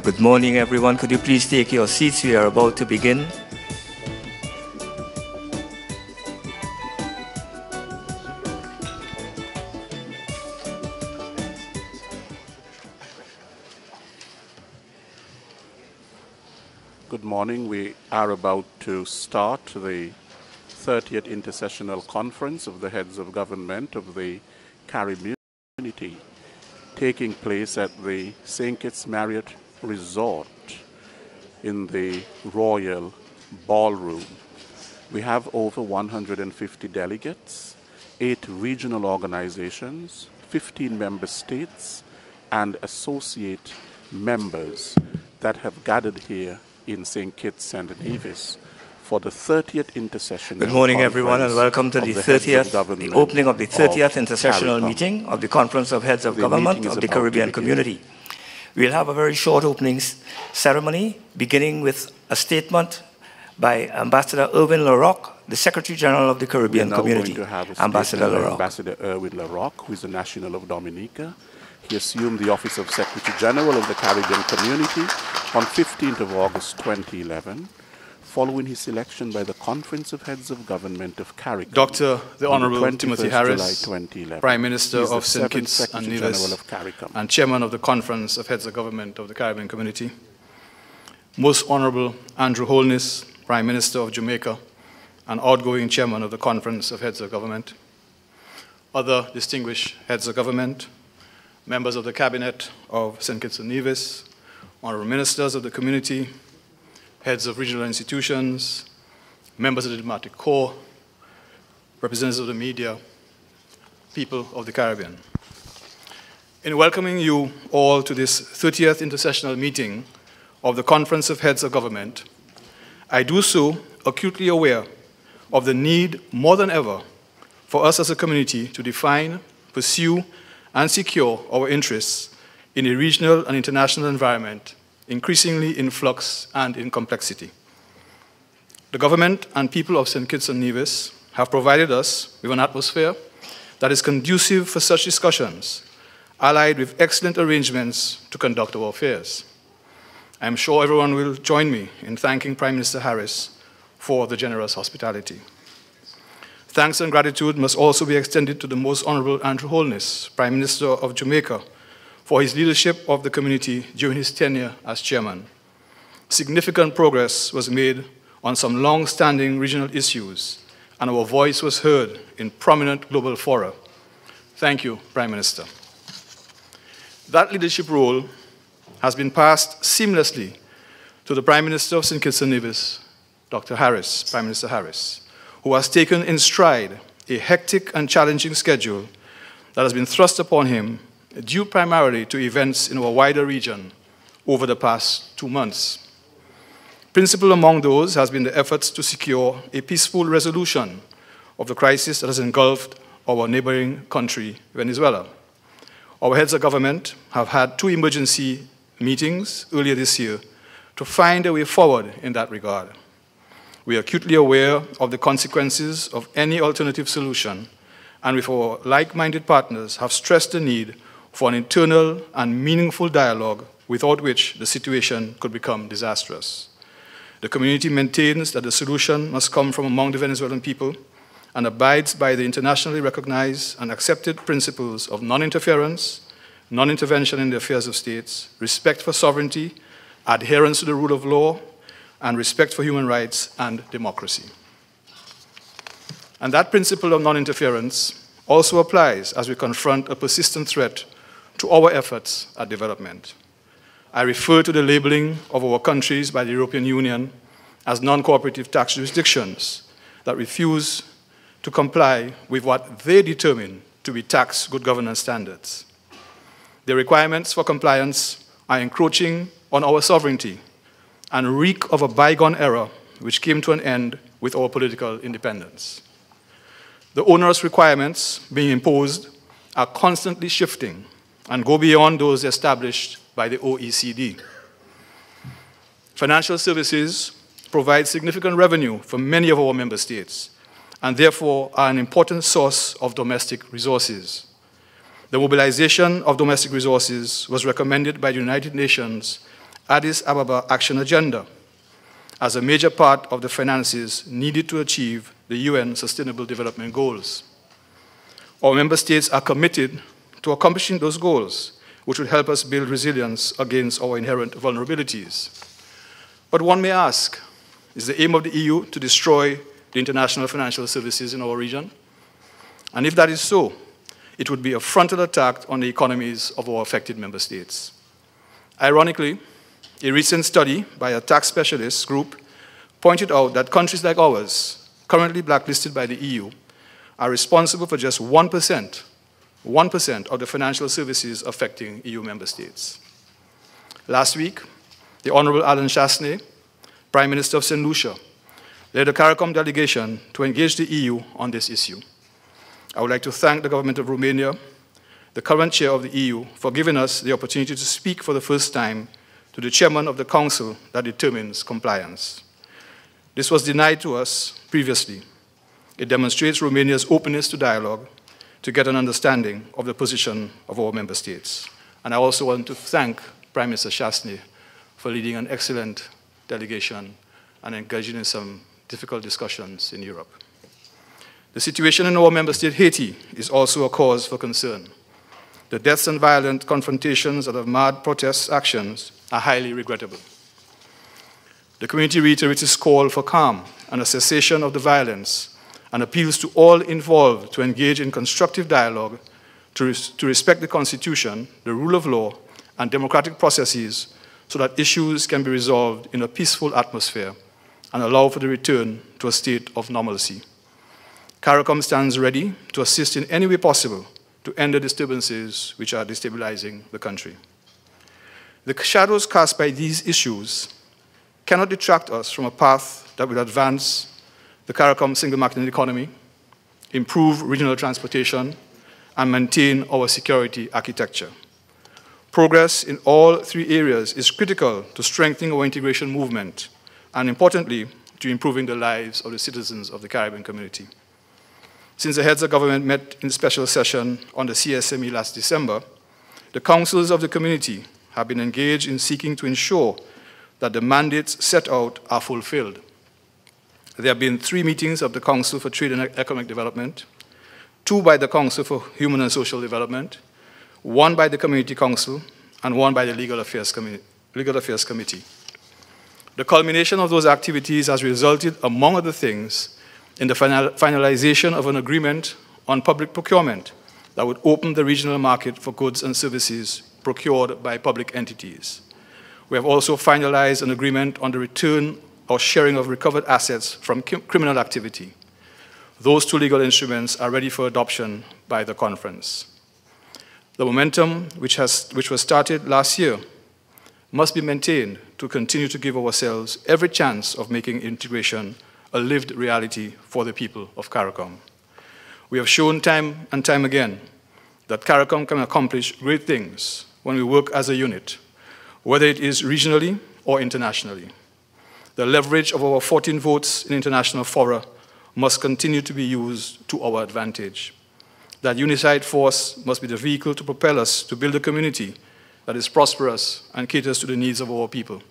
Good morning, everyone. Could you please take your seats? We are about to begin. Good morning. We are about to start the 30th Inter-Sessional Conference of the Heads of Government of the Caribbean Community, taking place at the St. Kitts Marriott Resort in the Royal Ballroom. We have over 150 delegates, 8 regional organizations, 15 member states, and associate members that have gathered here in St. Kitts and Nevis for the 30th Inter-Sessional. Good morning, everyone, and welcome to the 30th, the opening of the 30th Inter-Sessional meeting of the Conference of Heads of Government of the Caribbean Community. We'll have a very short opening ceremony, beginning with a statement by Ambassador Irwin LaRocque, the Secretary General of the Caribbean Community. Ambassador LaRocque. Ambassador Irwin LaRocque, who is the National of Dominica. He assumed the office of Secretary General of the Caribbean Community on 15th of August 2011, following his selection by the Conference of Heads of Government of CARICOM. Dr. the Honorable Timothy Harris, Prime Minister of St. Kitts and Nevis and Chairman of the Conference of Heads of Government of the Caribbean Community. Most Honorable Andrew Holness, Prime Minister of Jamaica and outgoing Chairman of the Conference of Heads of Government. Other distinguished Heads of Government, members of the Cabinet of St. Kitts and Nevis, Honorable Ministers of the Community, heads of regional institutions, members of the Diplomatic Corps, representatives of the media, people of the Caribbean. In welcoming you all to this 30th Inter-Sessional meeting of the Conference of Heads of Government, I do so acutely aware of the need more than ever for us as a community to define, pursue, and secure our interests in a regional and international environment increasingly in flux and in complexity. The government and people of St. Kitts and Nevis have provided us with an atmosphere that is conducive for such discussions, allied with excellent arrangements to conduct our affairs. I am sure everyone will join me in thanking Prime Minister Harris for the generous hospitality. Thanks and gratitude must also be extended to the Most Honorable Andrew Holness, Prime Minister of Jamaica, for his leadership of the community during his tenure as chairman. Significant progress was made on some long-standing regional issues, and our voice was heard in prominent global fora. Thank you, Prime Minister. That leadership role has been passed seamlessly to the Prime Minister of St. Kitts and Nevis, Dr. Harris, Prime Minister Harris, who has taken in stride a hectic and challenging schedule that has been thrust upon him due primarily to events in our wider region over the past 2 months. Principal among those has been the efforts to secure a peaceful resolution of the crisis that has engulfed our neighboring country, Venezuela. Our heads of government have had 2 emergency meetings earlier this year to find a way forward in that regard. We are acutely aware of the consequences of any alternative solution, and with our like-minded partners have stressed the need for an internal and meaningful dialogue without which the situation could become disastrous. The community maintains that the solution must come from among the Venezuelan people and abides by the internationally recognized and accepted principles of non-interference, non-intervention in the affairs of states, respect for sovereignty, adherence to the rule of law, and respect for human rights and democracy. And that principle of non-interference also applies as we confront a persistent threat to our efforts at development. I refer to the labeling of our countries by the European Union as non-cooperative tax jurisdictions that refuse to comply with what they determine to be tax good governance standards. The requirements for compliance are encroaching on our sovereignty and reek of a bygone era which came to an end with our political independence. The onerous requirements being imposed are constantly shifting and go beyond those established by the OECD. Financial services provide significant revenue for many of our member states and therefore are an important source of domestic resources. The mobilization of domestic resources was recommended by the United Nations Addis Ababa Action Agenda as a major part of the finances needed to achieve the UN Sustainable Development Goals. Our member states are committed to accomplishing those goals, which would help us build resilience against our inherent vulnerabilities. But one may ask, is the aim of the EU to destroy the international financial services in our region? And if that is so, it would be a frontal attack on the economies of our affected member states. Ironically, a recent study by a tax specialist group pointed out that countries like ours, currently blacklisted by the EU, are responsible for just 1% of the financial services affecting EU member states. Last week, the Honorable Alan Chastanet, Prime Minister of St. Lucia, led a CARICOM delegation to engage the EU on this issue. I would like to thank the government of Romania, the current chair of the EU, for giving us the opportunity to speak for the first time to the chairman of the council that determines compliance. This was denied to us previously. It demonstrates Romania's openness to dialogue to get an understanding of the position of our member states. And I also want to thank Prime Minister Chastanet for leading an excellent delegation and engaging in some difficult discussions in Europe. The situation in our member state, Haiti, is also a cause for concern. The deaths and violent confrontations that have marred protest actions are highly regrettable. The community reiterates its call for calm and a cessation of the violence and appeals to all involved to engage in constructive dialogue to respect the Constitution, the rule of law, and democratic processes so that issues can be resolved in a peaceful atmosphere and allow for the return to a state of normalcy. CARICOM stands ready to assist in any way possible to end the disturbances which are destabilizing the country. The shadows cast by these issues cannot detract us from a path that will advance the CARICOM single market economy, improve regional transportation, and maintain our security architecture. Progress in all three areas is critical to strengthening our integration movement and, importantly, to improving the lives of the citizens of the Caribbean community. Since the heads of government met in special session on the CSME last December, the councils of the community have been engaged in seeking to ensure that the mandates set out are fulfilled. There have been 3 meetings of the Council for Trade and Economic Development, 2 by the Council for Human and Social Development, 1 by the Community Council, and 1 by the Legal Affairs Committee. The culmination of those activities has resulted, among other things, in the finalization of an agreement on public procurement that would open the regional market for goods and services procured by public entities. We have also finalized an agreement on the return or sharing of recovered assets from criminal activity. Those 2 legal instruments are ready for adoption by the conference. The momentum which was started last year must be maintained to continue to give ourselves every chance of making integration a lived reality for the people of CARICOM. We have shown time and time again that CARICOM can accomplish great things when we work as a unit, whether it is regionally or internationally. The leverage of our 14 votes in international fora must continue to be used to our advantage. That unified force must be the vehicle to propel us to build a community that is prosperous and caters to the needs of our people.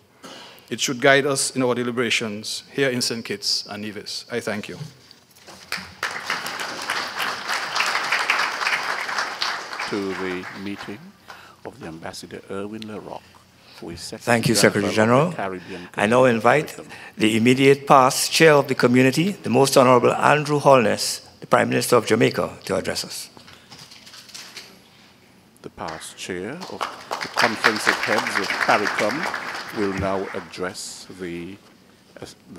It should guide us in our deliberations here in St. Kitts and Nevis. I thank you. To the meeting of the Ambassador Erwin Lerock. Thank you, Secretary General. I now invite the immediate past chair of the community, the Most Honorable Andrew Holness, the Prime Minister of Jamaica, to address us. The past chair of the Conference of Heads of CARICOM will now address the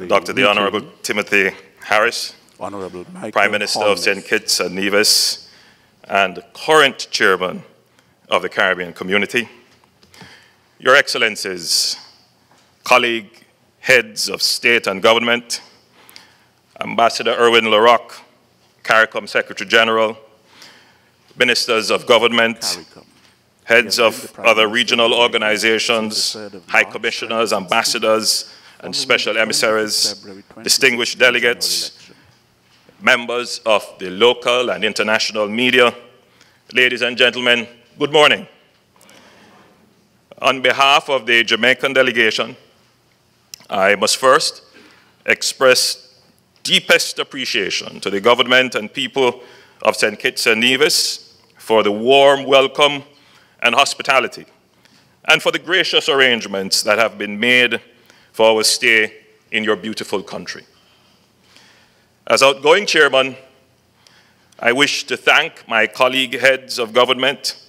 Dr. the Honorable Timothy Harris, Honorable Michael Prime Minister of St. Kitts and Nevis, and current chairman of the Caribbean Community. Your Excellencies, colleague heads of state and government, Ambassador Erwin Lerock, CARICOM Secretary General, ministers of government, heads of other regional organizations, high commissioners, ambassadors, and special emissaries, distinguished delegates, members of the local and international media, ladies and gentlemen, good morning. On behalf of the Jamaican delegation, I must first express deepest appreciation to the government and people of St. Kitts and Nevis for the warm welcome and hospitality, and for the gracious arrangements that have been made for our stay in your beautiful country. As outgoing chairman, I wish to thank my colleague heads of government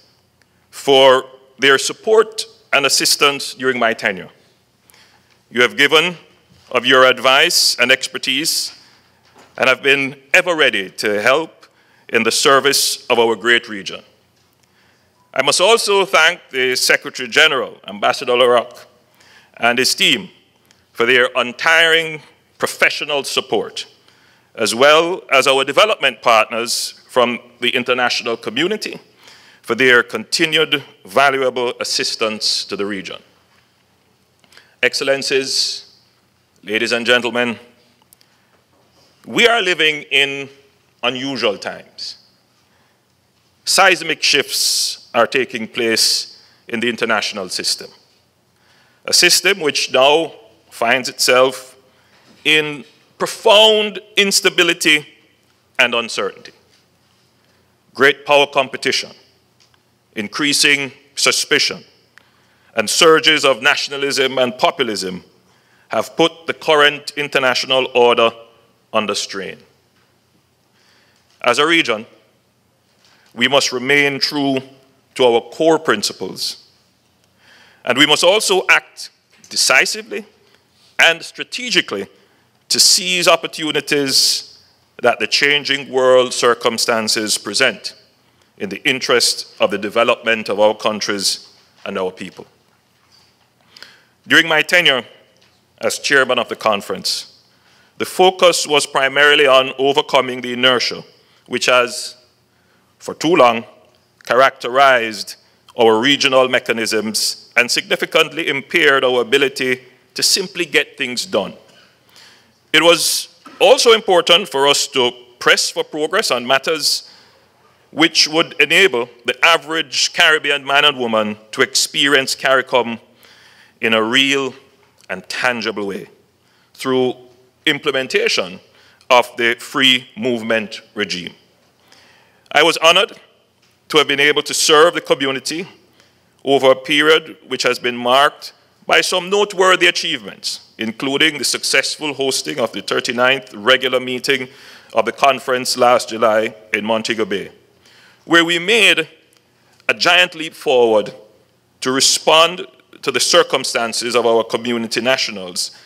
for their support and assistance during my tenure. You have given of your advice and expertise and have been ever ready to help in the service of our great region. I must also thank the Secretary General, Ambassador Larocque, and his team for their untiring professional support, as well as our development partners from the international community for their continued valuable assistance to the region. Excellencies, ladies and gentlemen, we are living in unusual times. Seismic shifts are taking place in the international system, a system which now finds itself in profound instability and uncertainty. Great power competition, increasing suspicion, and surges of nationalism and populism have put the current international order under strain. As a region, we must remain true to our core principles, and we must also act decisively and strategically to seize opportunities that the changing world circumstances present in the interest of the development of our countries and our people. During my tenure as chairman of the conference, the focus was primarily on overcoming the inertia which has, for too long, characterized our regional mechanisms and significantly impaired our ability to simply get things done. It was also important for us to press for progress on matters which would enable the average Caribbean man and woman to experience CARICOM in a real and tangible way through implementation of the free movement regime. I was honored to have been able to serve the community over a period which has been marked by some noteworthy achievements, including the successful hosting of the 39th regular meeting of the conference last July in Montego Bay, where we made a giant leap forward to respond to the circumstances of our community nationals,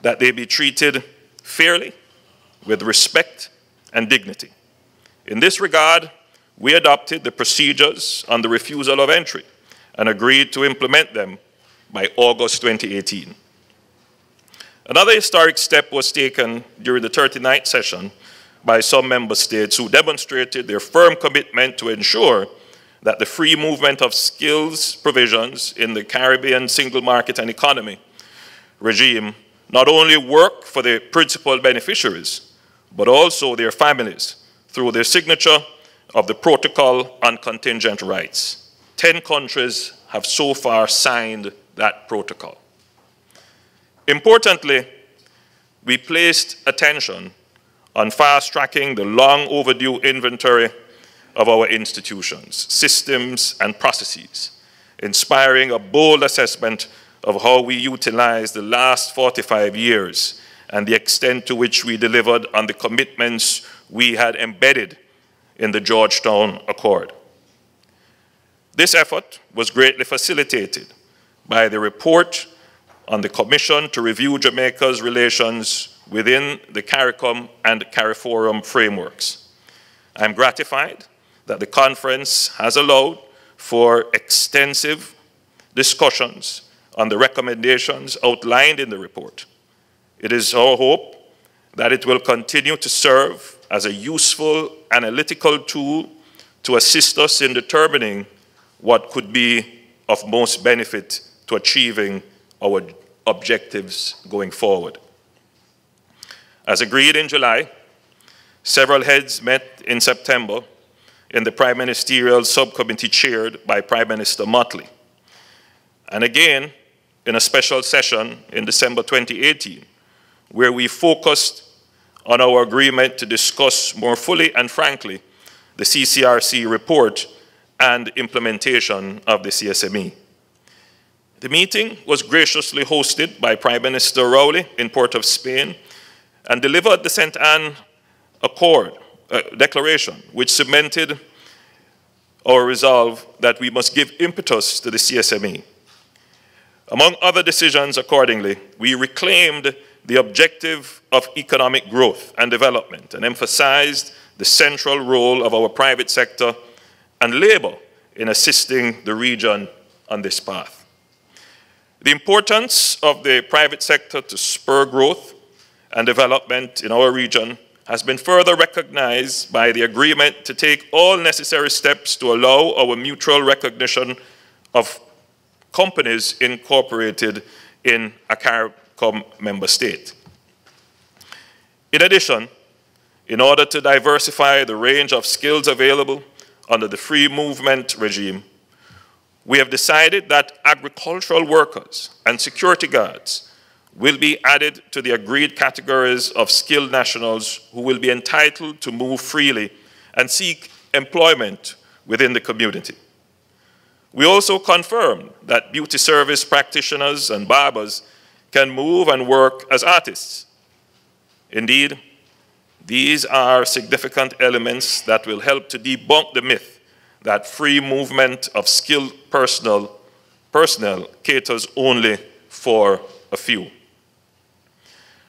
that they be treated fairly, with respect and dignity. In this regard, we adopted the procedures on the refusal of entry and agreed to implement them by August 2018. Another historic step was taken during the 39th session by some member states who demonstrated their firm commitment to ensure that the free movement of skills provisions in the Caribbean single market and economy regime not only work for the principal beneficiaries, but also their families through their signature of the Protocol on Contingent Rights. 10 countries have so far signed that protocol. Importantly, we placed attention on fast-tracking the long overdue inventory of our institutions, systems, and processes, inspiring a bold assessment of how we utilized the last 45 years and the extent to which we delivered on the commitments we had embedded in the Georgetown Accord. This effort was greatly facilitated by the report on the Commission to review Jamaica's relations within the CARICOM and CARIFORUM frameworks. I'm gratified that the conference has allowed for extensive discussions on the recommendations outlined in the report. It is our hope that it will continue to serve as a useful analytical tool to assist us in determining what could be of most benefit to achieving our objectives going forward. As agreed in July, several heads met in September in the Prime Ministerial Subcommittee chaired by Prime Minister Motley. and again in a special session in December 2018, where we focused on our agreement to discuss more fully and frankly the CCRC report and implementation of the CSME. The meeting was graciously hosted by Prime Minister Rowley in Port of Spain and delivered the St. Anne Declaration, which cemented our resolve that we must give impetus to the CSME. Among other decisions, accordingly, we reclaimed the objective of economic growth and development and emphasized the central role of our private sector and labor in assisting the region on this path. The importance of the private sector to spur growth and development in our region has been further recognized by the agreement to take all necessary steps to allow our mutual recognition of companies incorporated in a CARICOM member state. In addition, in order to diversify the range of skills available under the free movement regime, we have decided that agricultural workers and security guards will be added to the agreed categories of skilled nationals who will be entitled to move freely and seek employment within the community. We also confirmed that beauty service practitioners and barbers can move and work as artists. Indeed, these are significant elements that will help to debunk the myth that free movement of skilled personnel caters only for a few.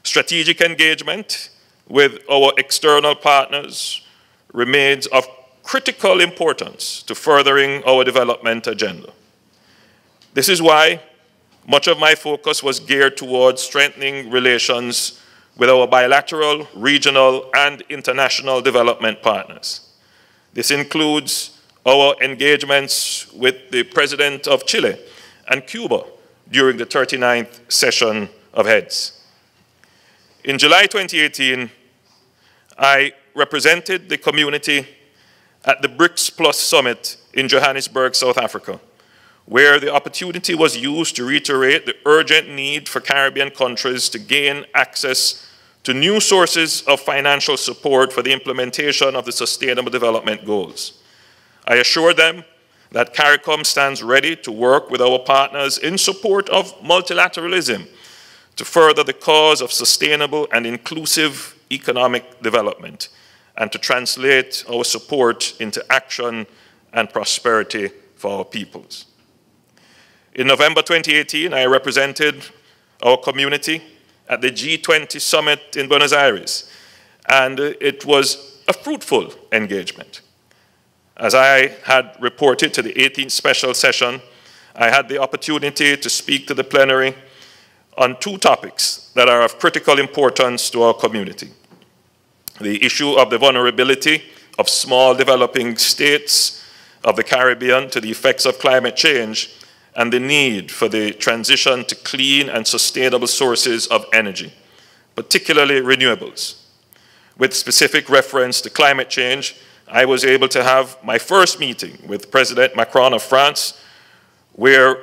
Strategic engagement with our external partners remains of critical importance to furthering our development agenda. This is why much of my focus was geared towards strengthening relations with our bilateral, regional, and international development partners. This includes our engagements with the President of Chile and Cuba during the 39th session of Heads. In July 2018, I represented the community at the BRICS Plus Summit in Johannesburg, South Africa, where the opportunity was used to reiterate the urgent need for Caribbean countries to gain access to new sources of financial support for the implementation of the Sustainable Development Goals. I assured them that CARICOM stands ready to work with our partners in support of multilateralism to further the cause of sustainable and inclusive economic development and to translate our support into action and prosperity for our peoples. In November 2018, I represented our community at the G20 summit in Buenos Aires, and it was a fruitful engagement. As I had reported to the 18th special session, I had the opportunity to speak to the plenary on two topics that are of critical importance to our community: the issue of the vulnerability of small developing states of the Caribbean to the effects of climate change, and the need for the transition to clean and sustainable sources of energy, particularly renewables. With specific reference to climate change, I was able to have my first meeting with President Macron of France, where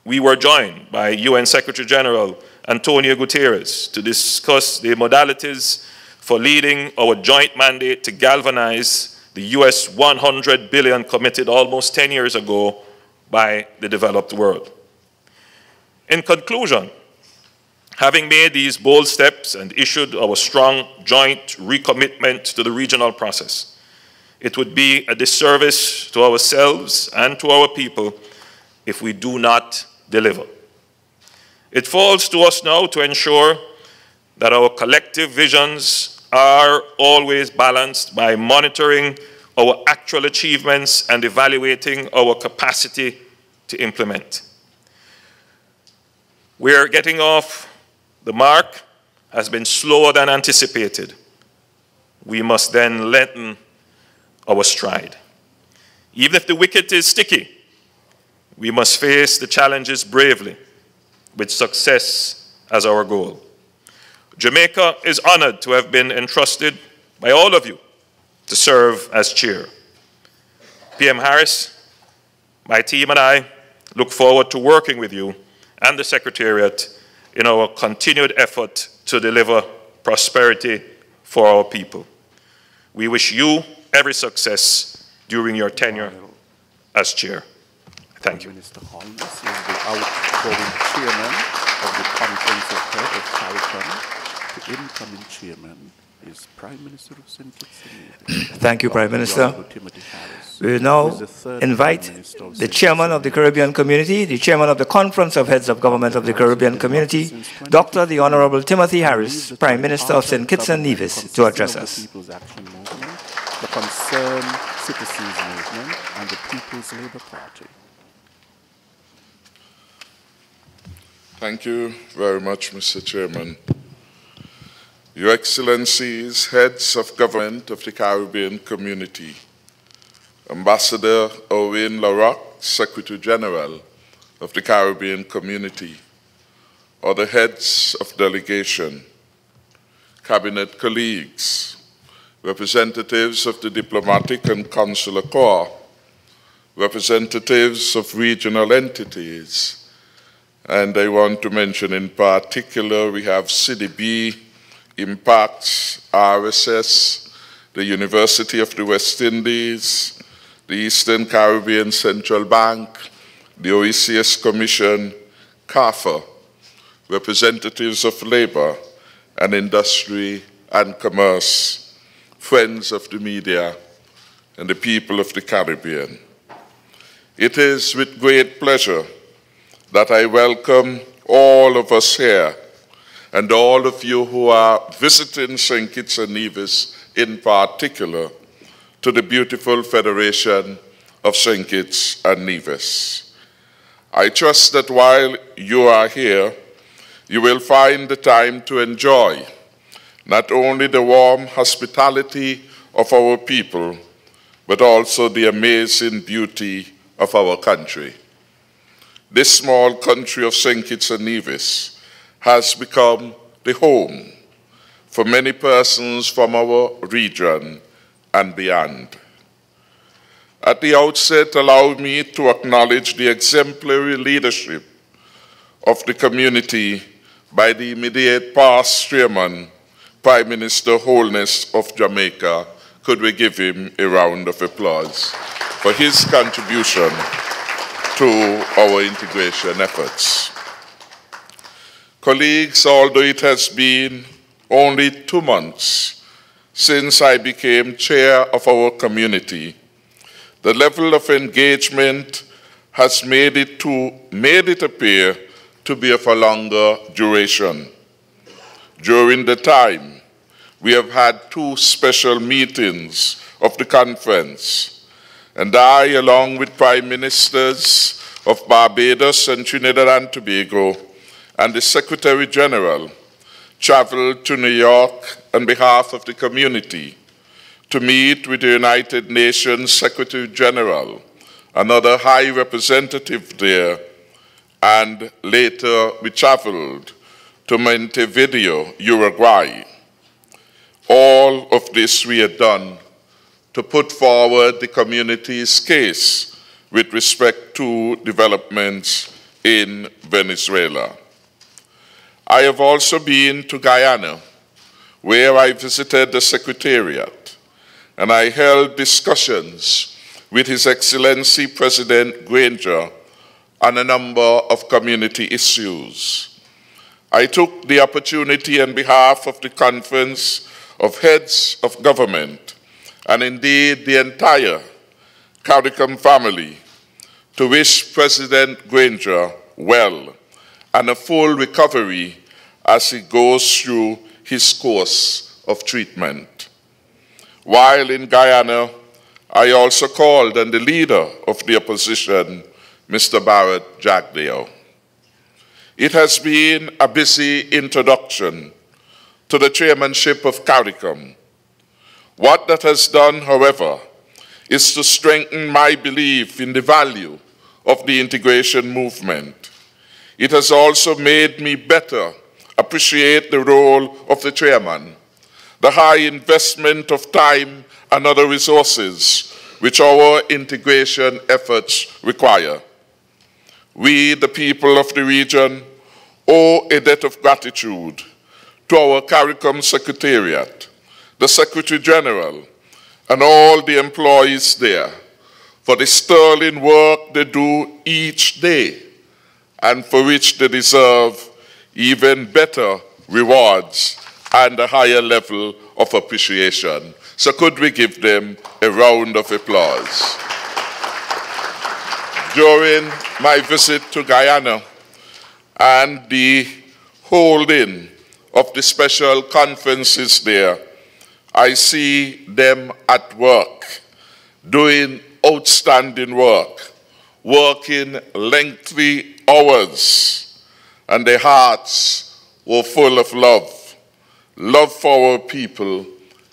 we were joined by UN Secretary General Antonio Guterres to discuss the modalities for leading our joint mandate to galvanize the US $100 billion committed almost 10 years ago by the developed world. In conclusion, having made these bold steps and issued our strong joint recommitment to the regional process, it would be a disservice to ourselves and to our people if we do not deliver. It falls to us now to ensure that our collective visions are always balanced by monitoring our actual achievements and evaluating our capacity to implement. We're getting off the mark has been slower than anticipated. We must then lengthen our stride. Even if the wicket is sticky, we must face the challenges bravely, with success as our goal. Jamaica is honored to have been entrusted by all of you to serve as chair. PM Harris, my team and I look forward to working with you and the Secretariat in our continued effort to deliver prosperity for our people. We wish you every success during your tenure as chair. Thank you. Minister Holmes is the outgoing chairman of the Conference of Heads of CARICOM. The incoming chairman is Prime Minister of St. Kitts and Nevis. Thank you, Prime Minister. We will now invite the chairman of the Caribbean Community, the chairman of the Conference of Heads of Government of the Caribbean Community, Dr. the Honorable Timothy Harris, Prime Minister of St. Kitts and Nevis, to address us. The People's Action Movement, the Concerned Citizens Movement, and the People's Labour Party. Thank you very much, Mr. Chairman. Your Excellencies, Heads of Government of the Caribbean Community, Ambassador Owen LaRock, Secretary General of the Caribbean Community, other heads of delegation, cabinet colleagues, representatives of the diplomatic and consular corps, representatives of regional entities, and I want to mention in particular we have CDB, Impacts, RSS, the University of the West Indies, the Eastern Caribbean Central Bank, the OECS Commission, CAFA, representatives of labor and industry and commerce, friends of the media, and the people of the Caribbean. It is with great pleasure that I welcome all of us here and all of you who are visiting St. Kitts and Nevis in particular to the beautiful Federation of St. Kitts and Nevis. I trust that while you are here, you will find the time to enjoy not only the warm hospitality of our people, but also the amazing beauty of our country. This small country of St. Kitts and Nevis has become the home for many persons from our region and beyond. At the outset, allow me to acknowledge the exemplary leadership of the community by the immediate past chairman, Prime Minister Holness of Jamaica. Could we give him a round of applause for his contribution to our integration efforts? Colleagues, although it has been only 2 months since I became chair of our community, the level of engagement has made it appear to be of a longer duration. During the time, we have had 2 special meetings of the conference, and I, along with Prime Ministers of Barbados and Trinidad and Tobago, and the Secretary General, traveled to New York on behalf of the community to meet with the United Nations Secretary General, another high representative there, and later we traveled to Montevideo, Uruguay. All of this we had done to put forward the community's case with respect to developments in Venezuela. I have also been to Guyana, where I visited the Secretariat, and I held discussions with His Excellency President Granger on a number of community issues. I took the opportunity on behalf of the Conference of Heads of Government, and indeed the entire CARICOM family, to wish President Granger well and a full recovery as he goes through his course of treatment. While in Guyana, I also called on the leader of the opposition, Mr. Barrett Jagdeo. It has been a busy introduction to the chairmanship of CARICOM. What that has done, however, is to strengthen my belief in the value of the integration movement. It has also made me better appreciate the role of the chairman, the high investment of time and other resources which our integration efforts require. We, the people of the region, owe a debt of gratitude to our CARICOM Secretariat, the Secretary General, and all the employees there for the sterling work they do each day and for which they deserve even better rewards and a higher level of appreciation. So could we give them a round of applause? During my visit to Guyana and the holding of the special conferences there, I see them at work, doing outstanding work, working lengthy hours, and their hearts were full of love, love for our people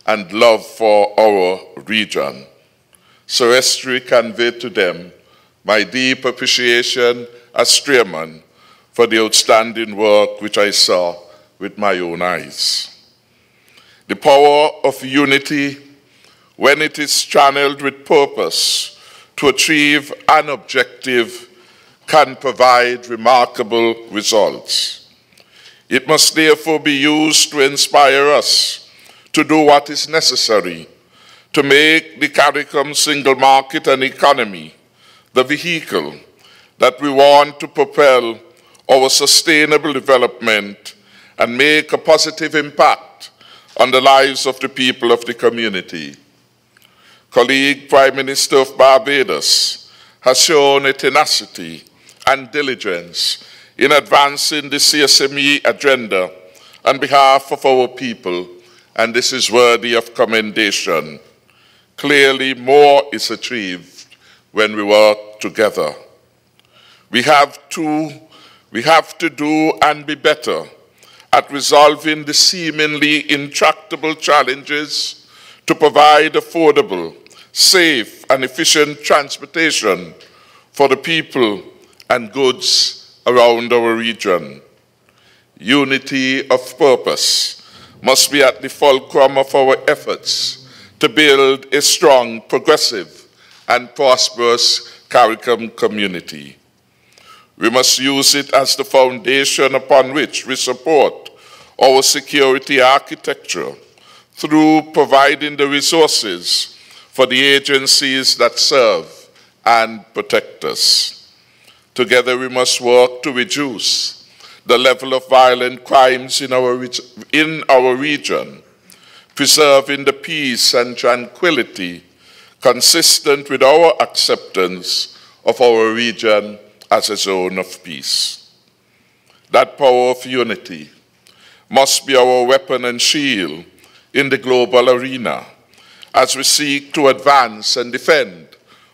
and love for our region. So Estri conveyed to them my deep appreciation as chairman for the outstanding work which I saw with my own eyes. The power of unity, when it is channeled with purpose to achieve an objective, can provide remarkable results. It must therefore be used to inspire us to do what is necessary to make the CARICOM single market and economy the vehicle that we want to propel our sustainable development and make a positive impact on the lives of the people of the community. Colleague Prime Minister of Barbados has shown a tenacity and diligence in advancing the CSME agenda on behalf of our people, and this is worthy of commendation. Clearly, more is achieved when we work together. We have to do and be better at resolving the seemingly intractable challenges to provide affordable, safe, and efficient transportation for the people and goods around our region. Unity of purpose must be at the fulcrum of our efforts to build a strong, progressive, and prosperous CARICOM community. We must use it as the foundation upon which we support our security architecture through providing the resources for the agencies that serve and protect us. Together we must work to reduce the level of violent crimes in our region, preserving the peace and tranquility consistent with our acceptance of our region as a zone of peace. That power of unity must be our weapon and shield in the global arena as we seek to advance and defend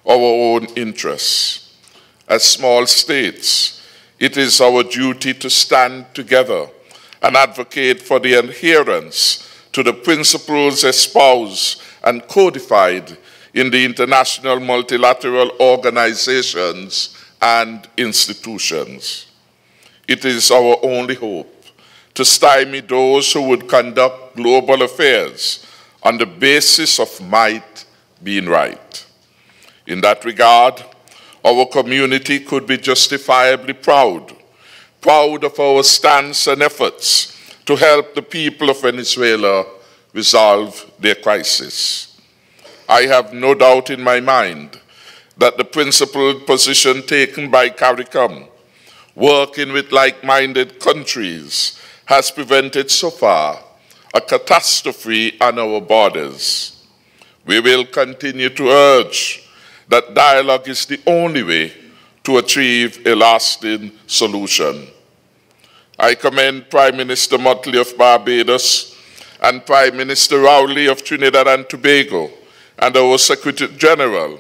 our own interests. As small states, it is our duty to stand together and advocate for the adherence to the principles espoused and codified in the international multilateral organizations and institutions. It is our only hope to stymie those who would conduct global affairs on the basis of might being right. In that regard, our community could be justifiably proud of our stance and efforts to help the people of Venezuela resolve their crisis. I have no doubt in my mind that the principled position taken by CARICOM, working with like-minded countries, has prevented so far a catastrophe on our borders. We will continue to urge that dialogue is the only way to achieve a lasting solution. I commend Prime Minister Motley of Barbados and Prime Minister Rowley of Trinidad and Tobago and our Secretary General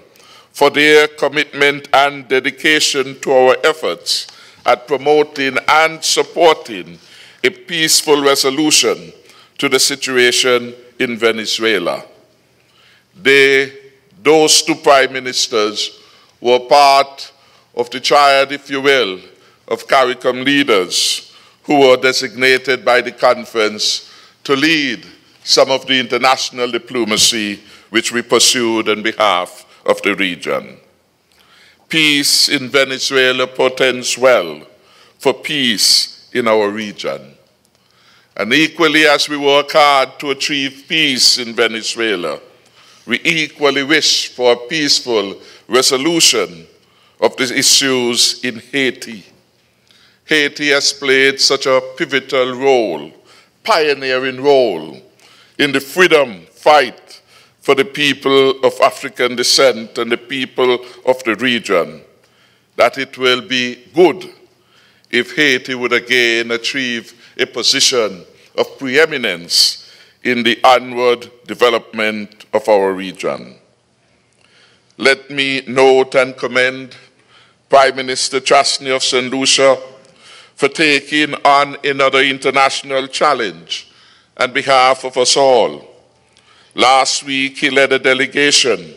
for their commitment and dedication to our efforts at promoting and supporting a peaceful resolution to the situation in Venezuela. Those two prime ministers were part of the triad, if you will, of CARICOM leaders who were designated by the conference to lead some of the international diplomacy which we pursued on behalf of the region. Peace in Venezuela portends well for peace in our region. And equally as we work hard to achieve peace in Venezuela, we equally wish for a peaceful resolution of the issues in Haiti. Haiti has played such a pivotal role, pioneering role, in the freedom fight for the people of African descent and the people of the region, that it will be good if Haiti would again achieve a position of preeminence in the onward development of our region. Let me note and commend Prime Minister Chasney of St. Lucia for taking on another international challenge on behalf of us all. Last week, he led a delegation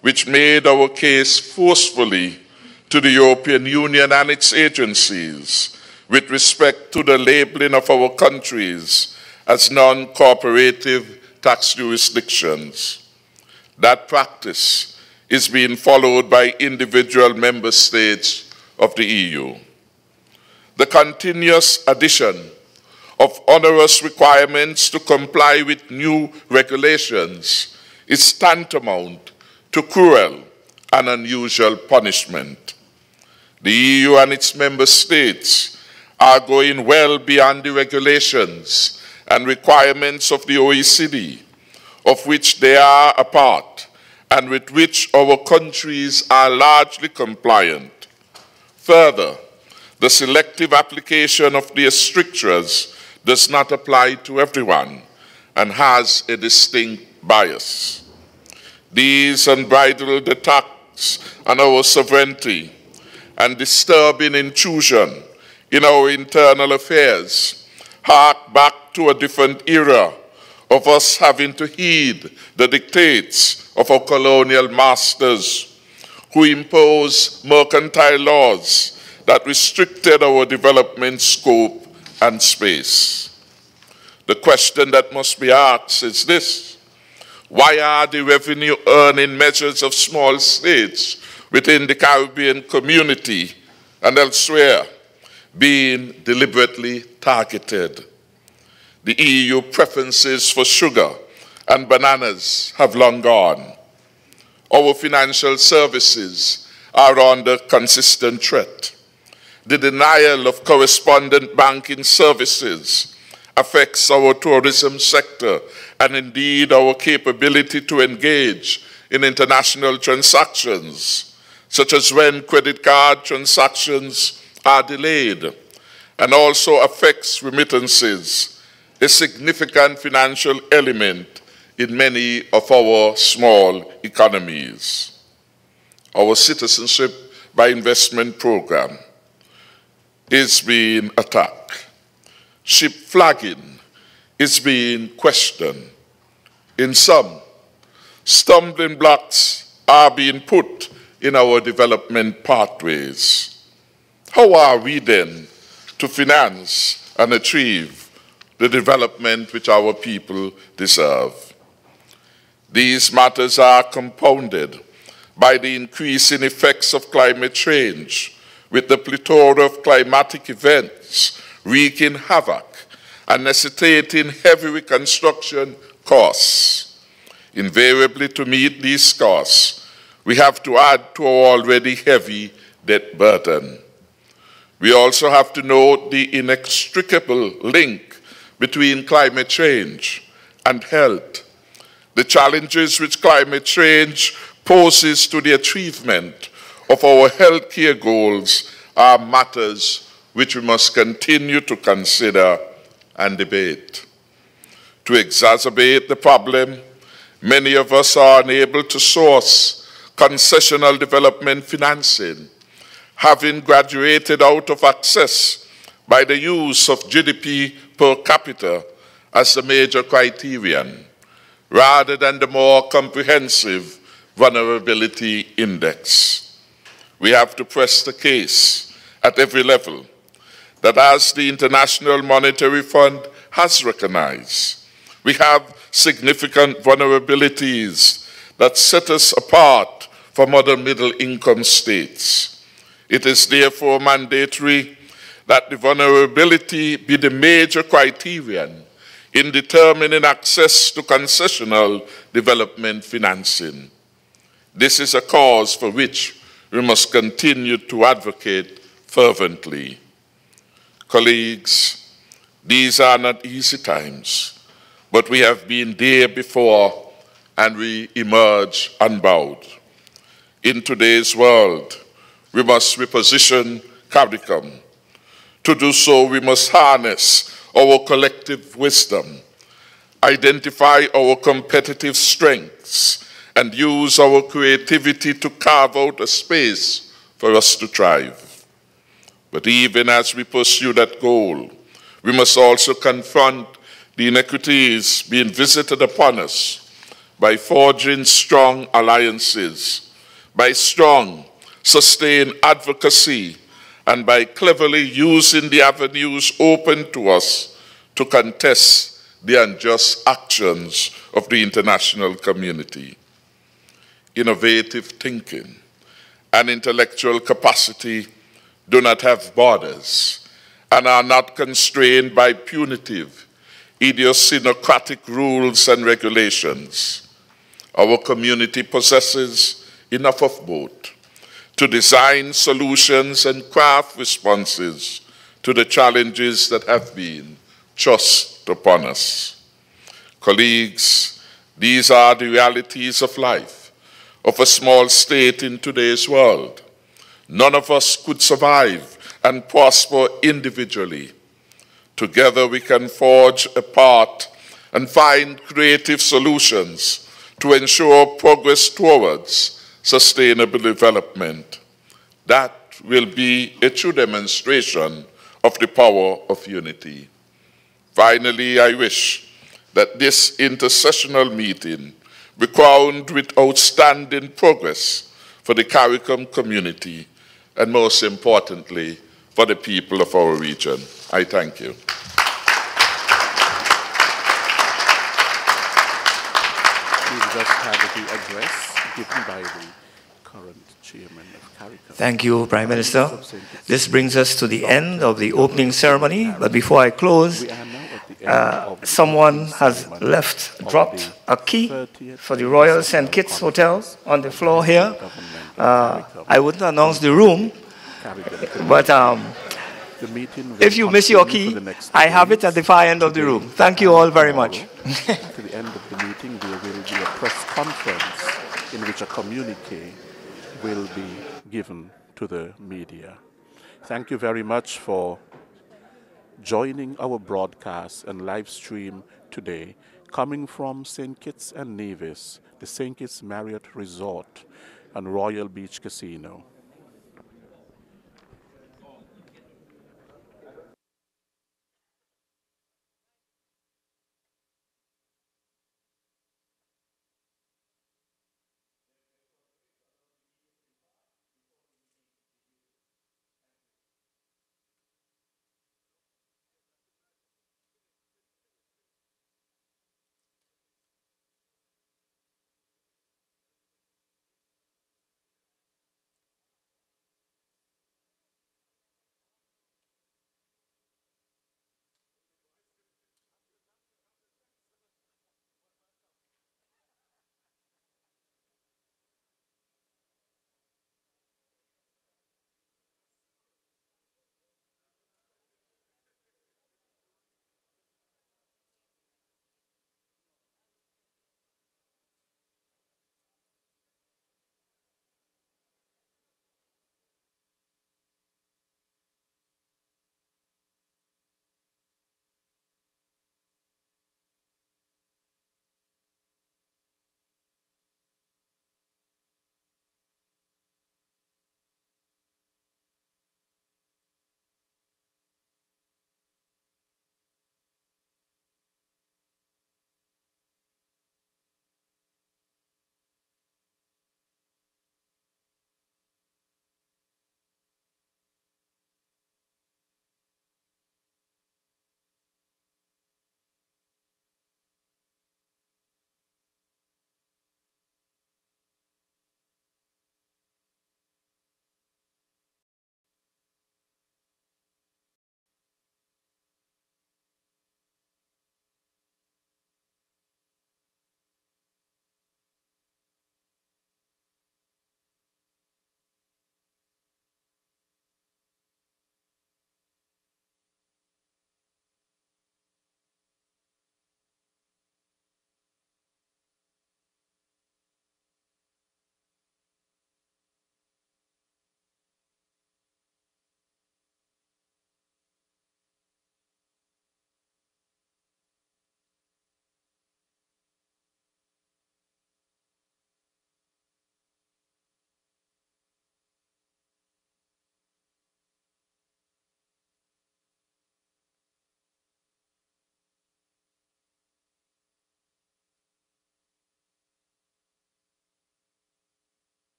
which made our case forcefully to the European Union and its agencies with respect to the labeling of our countries as non-cooperative tax jurisdictions. That practice is being followed by individual member states of the EU. The continuous addition of onerous requirements to comply with new regulations is tantamount to cruel and unusual punishment. The EU and its member states are going well beyond the regulations and requirements of the OECD, of which they are a part, and with which our countries are largely compliant. Further, the selective application of the strictures does not apply to everyone and has a distinct bias. These unbridled attacks on our sovereignty and disturbing intrusion in our internal affairs hark back to a different era of us having to heed the dictates of our colonial masters who imposed mercantile laws that restricted our development scope and space. The question that must be asked is this: why are the revenue earning measures of small states within the Caribbean community and elsewhere being deliberately targeted? The EU preferences for sugar and bananas have long gone. Our financial services are under consistent threat. The denial of correspondent banking services affects our tourism sector and indeed our capability to engage in international transactions, such as when credit card transactions are delayed, and also affects remittances, a significant financial element in many of our small economies. Our Citizenship by Investment program is being attacked. Ship flagging is being questioned. In some, stumbling blocks are being put in our development pathways. How are we then to finance and achieve the development which our people deserve? These matters are compounded by the increasing effects of climate change, with the plethora of climatic events wreaking havoc and necessitating heavy reconstruction costs. Invariably, to meet these costs, we have to add to our already heavy debt burden. We also have to note the inextricable link between climate change and health. The challenges which climate change poses to the achievement of our healthcare goals are matters which we must continue to consider and debate. To exacerbate the problem, many of us are unable to source concessional development financing, having graduated out of access by the use of GDP per capita as the major criterion, rather than the more comprehensive vulnerability index. We have to press the case at every level that, as the International Monetary Fund has recognized, we have significant vulnerabilities that set us apart from other middle-income states. It is therefore mandatory that the vulnerability be the major criterion in determining access to concessional development financing. This is a cause for which we must continue to advocate fervently. Colleagues, these are not easy times, but we have been there before and we emerge unbowed. In today's world, we must reposition CARICOM. To do so, we must harness our collective wisdom, identify our competitive strengths, and use our creativity to carve out a space for us to thrive. But even as we pursue that goal, we must also confront the inequities being visited upon us by forging strong alliances, by strong, sustained advocacy, and by cleverly using the avenues open to us to contest the unjust actions of the international community. Innovative thinking and intellectual capacity do not have borders and are not constrained by punitive, idiosyncratic rules and regulations. Our community possesses enough of both to design solutions and craft responses to the challenges that have been thrust upon us. Colleagues, these are the realities of life, of a small state in today's world. None of us could survive and prosper individually. Together we can forge a path and find creative solutions to ensure progress towards sustainable development. That will be a true demonstration of the power of unity. Finally, I wish that this inter-sessional meeting be crowned with outstanding progress for the CARICOM community and, most importantly, for the people of our region. I thank you. We just had the address given by the current chairman of CARICOM. Thank you, Prime Minister. This brings us to the end of the opening ceremony, but before I close, someone has dropped a key for the Royal St. Kitts Hotel on the floor here. I wouldn't announce the room, but if you miss your key, I have it at the far end of the room. Thank you all very much. To the end of the meeting, there will be a press conference in which a communique will be given to the media. Thank you very much for joining our broadcast and live stream today, coming from St. Kitts and Nevis, the St. Kitts Marriott Resort and Royal Beach Casino.